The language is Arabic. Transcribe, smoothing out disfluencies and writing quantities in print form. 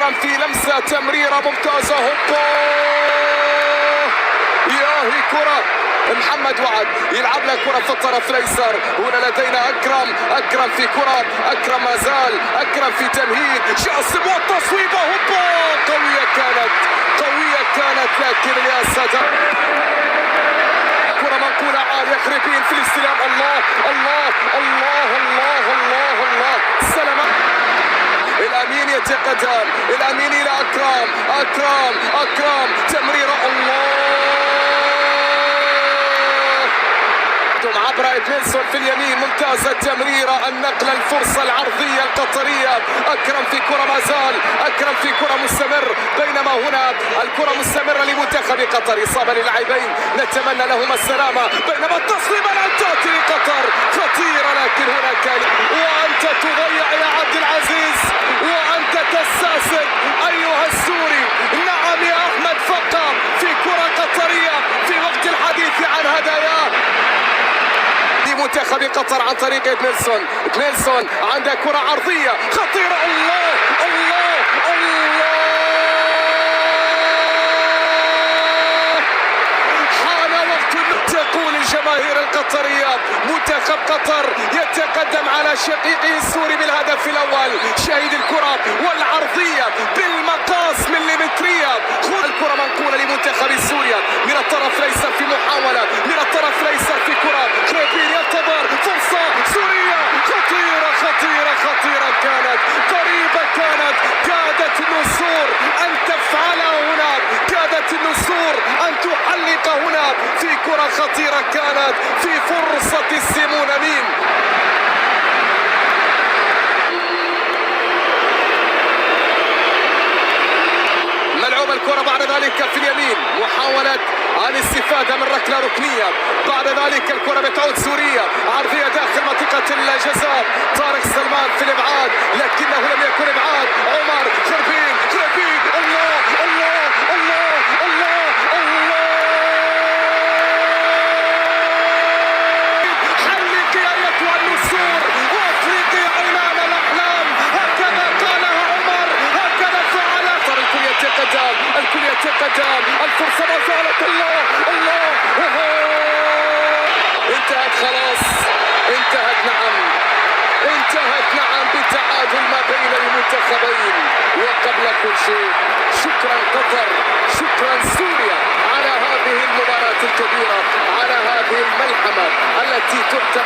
أكرم في لمسة تمريرة ممتازة. هوبا ياهي كرة محمد وعد يلعب له كرة في الطرف الأيسر. هنا لدينا أكرم في كرة، أكرم ما زال، أكرم في تمهيد جاسم والتصويبة. هوبا قوية كانت لكن يا سادة كرة منقولة عالية. خريبين في الاستلام. الله الله الله الله الله الله السلامة. الأمين يتقدم، الأمين إلى أكرم تمريرة. الله عبر إدميلسون في اليمين ممتازة التمريرة، النقلة، الفرصة العرضية القطرية. أكرم في كرة ما زال، أكرم في كرة مستمر، بينما هنا الكرة مستمرة لمنتخب قطر. إصابة للاعبين نتمنى لهم السلامة، بينما التصويبة الآن تأتي لقطر خطيرة، لكن هناك وأنت تضيع يا عبد العزيز وأنت تستأسد أيها السوري. نعم يا أحمد فقط في كرة قطرية في وقت الحديث عن هداياه منتخب قطر عن طريق إدميلسون عنده كرة عرضية خطيرة. الله الله الله حان وقت تقول الجماهير القطرية منتخب قطر يتقدم على شقيقه السوري بالهدف الأول. شاهد الكرة والعرضية بالمقاس مليمترية. خذ الكرة منقولة لمنتخب سوريا من الطرف الأيسر في محاولة، من الطرف الأيسر في كرة. خريبين ينتظر فرصة سورية خطيرة كانت قريبة، كادت النسور أن تفعلها هنا، كادت النسور أن تحلق هنا في كرة خطيرة كانت في فرصة السيمون أمين. ملعوب الكرة بعد ذلك في اليمين، محاولة الاستفادة من ركلة ركنية. بعد ذلك الكرة بتعود سورية عرضية داخل منطقة الجزاء. طارق سلمان في الابعاد لكنه لم يكن ابعاد. عمر خربين الله الله الله الله الله حلقي ايتها النسور وافريقيا امام الاحلام. هكذا قالها عمر، هكذا فعلت. الكل يتقدم الفرصة ما زالت. الله انتهت خلاص، انتهت نعم بالتعادل ما بين المنتخبين. وقبل كل شيء شكرا قطر، شكرا سوريا على هذه المباراة الكبيرة، على هذه الملحمة التي تعتبر